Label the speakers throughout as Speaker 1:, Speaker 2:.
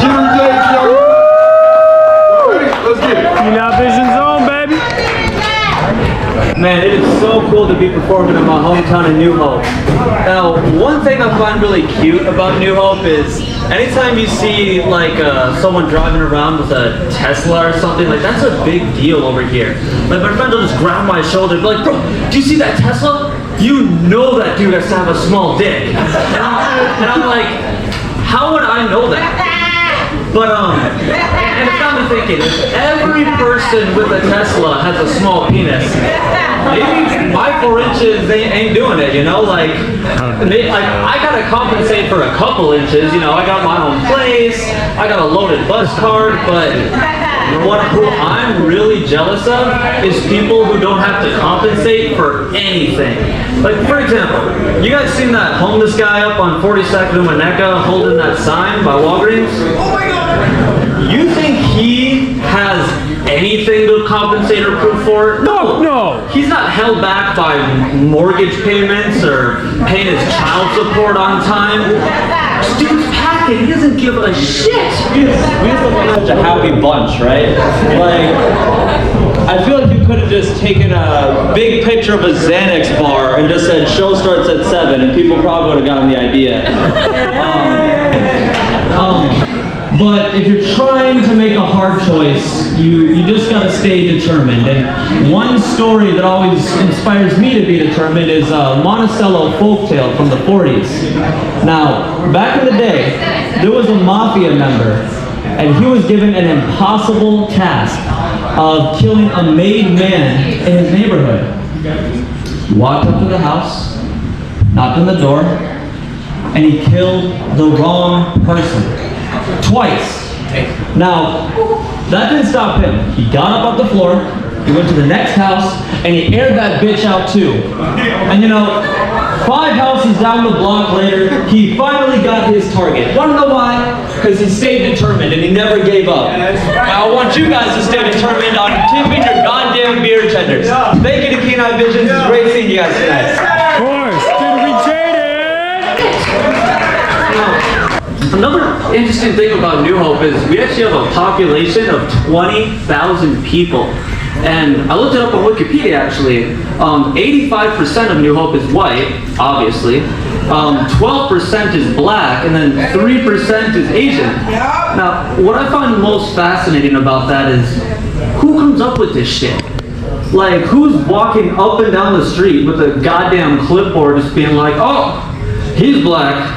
Speaker 1: Jittery, let's get it.
Speaker 2: KeenEyeVision's on, baby.
Speaker 3: Man, it is so cool to be performing in my hometown of New Hope. Now, one thing I find really cute about New Hope is anytime you see like someone driving around with a Tesla or something, like that's a big deal over here. Like my friend will just grab my shoulder and be like, bro, do you see that Tesla? You know that dude has to have a small dick. And I'm like, how would I know that? But and it got me thinking, if every person with a Tesla has a small penis, maybe my 4 inches ain't doing it, you know? Like I gotta compensate for a couple inches, you know, I got my own place, I got a loaded bus card, but who I'm really jealous of is people who don't have to compensate for anything. Like, for example, you guys seen that homeless guy up on 42nd and Winnetka holding that sign by Walgreens? Oh my God! You think he has anything to compensate or prove for?
Speaker 2: No.
Speaker 3: He's not held back by mortgage payments or paying his child support on time. This dude's packing. He doesn't give a shit. We just look like such a happy bunch, right? Like, I feel like you could have just taken a big picture of a Xanax bar and just said show starts at 7 and people probably would have gotten the idea. But if you're trying to make a hard choice, you just gotta stay determined. And one story that always inspires me to be determined is a Monticello folktale from the 40s. Now, back in the day, there was a mafia member, and he was given an impossible task of killing a made man in his neighborhood. He walked up to the house, knocked on the door, and he killed the wrong person. Twice. Now, that didn't stop him. He got up off the floor, he went to the next house, and he aired that bitch out too. And you know, 5 houses down the block later, he finally got his target. Wanna know why? Because he stayed determined and he never gave up. Now, I want you guys to stay determined on tipping your goddamn beer tenders. Thank you to KeenEyeVision. It's great seeing you guys tonight.
Speaker 2: Of course, Jittery Jaiden.
Speaker 3: Another interesting thing about New Hope is we actually have a population of 20,000 people. And I looked it up on Wikipedia actually. 85% of New Hope is white, obviously. 12% is black, and then 3% is Asian. Now, what I find most fascinating about that is who comes up with this shit? Like, who's walking up and down the street with a goddamn clipboard just being like, oh, he's black.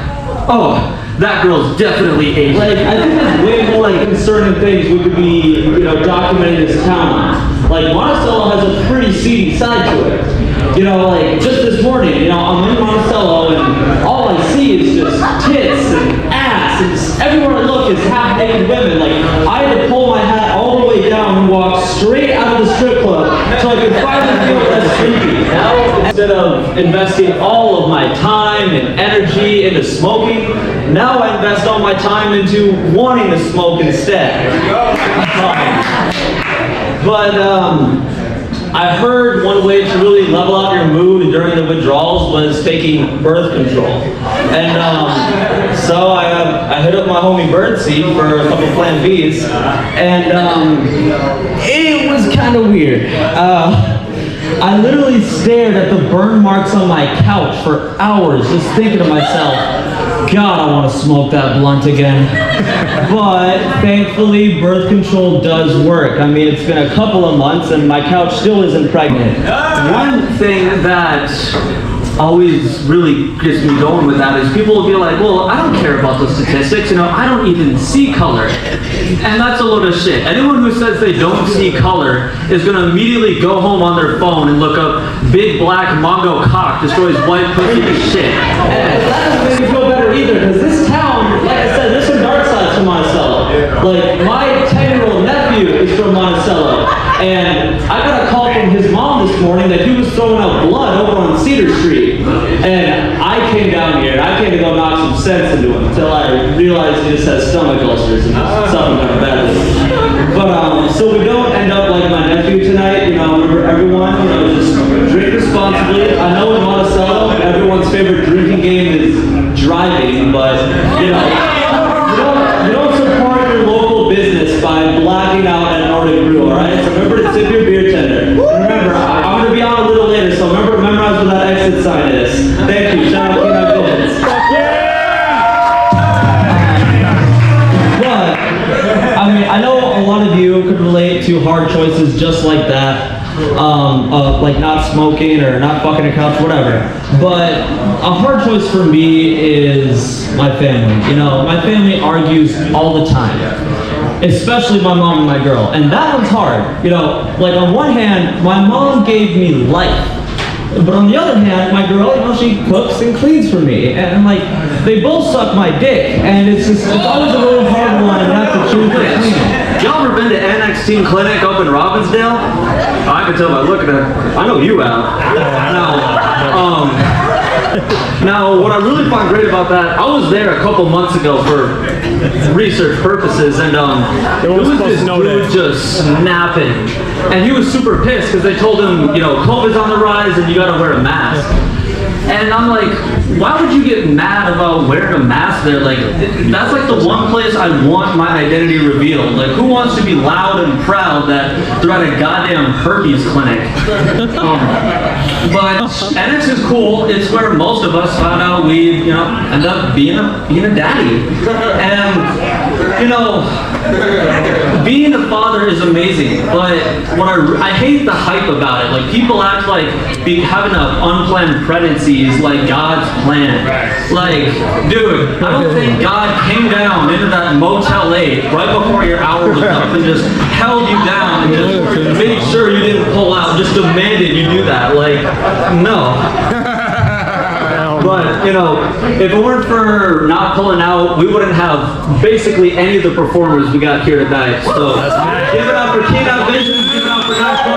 Speaker 3: Oh, that girl's definitely Asian. Like, I think there's way more like concerning things we could be, you know, documenting this town. Like, Monticello has a pretty seedy side to it. You know, like, just this morning, you know, I'm in Monticello and all I see is just tits and ass and just everywhere I look is half-naked women. Like, I had to pull my hat all the way down and walk straight out of the strip club so I could finally feel less creepy. Now, instead of investing all of my time and energy into smoking, now I invest all my time into wanting to smoke instead. I heard one way to really level out your mood during the withdrawals was taking birth control. And so I hit up my homie Birdseed for a couple Plan Bs, and it was kind of weird. I literally stared at the burn marks on my couch for hours just thinking to myself, God, I want to smoke that blunt again. But thankfully, birth control does work. I mean, it's been a couple of months and my couch still isn't pregnant. One thing that always really gets me going with that is people will be like, well, I don't care about the statistics, you know, I don't even see color. And that's a load of shit. Anyone who says they don't see color is going to immediately go home on their phone and look up big black Mongo cock destroys white pussy and shit. And that doesn't make me feel better either, because this town, like I said, there's some dark sides to Monticello. Like, my 10-year-old nephew is from Monticello, and I got a call from his mom this morning that he was throwing out blood over on Cedar Street. And I came down here, and I came to go knock some sense into him until I realized he just has stomach ulcers and something kind of bad. But, so we don't end up like my nephew tonight, you know, everyone, you know, just drink responsibly. I know in Monticello, everyone's favorite drinking game is driving, but, you know, you don't you could relate to hard choices just like that. Like not smoking or not fucking a couch, whatever. But a hard choice for me is my family. You know, my family argues all the time, especially my mom and my girl, and that one's hard. You know, like on one hand, my mom gave me life, but on the other hand, my girl, you know, she cooks and cleans for me, and like they both suck my dick, and it's always a little hard one, and I have to choose between.
Speaker 1: Y'all ever been to Annex Teen Clinic up in Robbinsdale? I can tell by looking at it. I know you have. Now, what I really find great about that, I was there a couple months ago for research purposes, and there was this dude just snapping, and he was super pissed because they told him, you know, COVID's on the rise and you gotta wear a mask. And I'm like, why would you get mad about wearing a mask there? Like, that's like the one place I want my identity revealed. Like, who wants to be loud and proud that they're at a goddamn herpes clinic? But Annex is cool. It's where most of us found out we, you know, end up being a daddy. And, you know, being a father is amazing, but what I hate the hype about it. Like, people act like having an unplanned pregnancy is like God's plan. Like, dude, I don't think God came down into that Motel 8 right before your hour was up and just held you down and just made sure you didn't pull out, just demanded you do that. Like, no. But, you know, if it weren't for not pulling out, we wouldn't have basically any of the performers we got here tonight. So, give it up for KeenEyeVision, give it up for National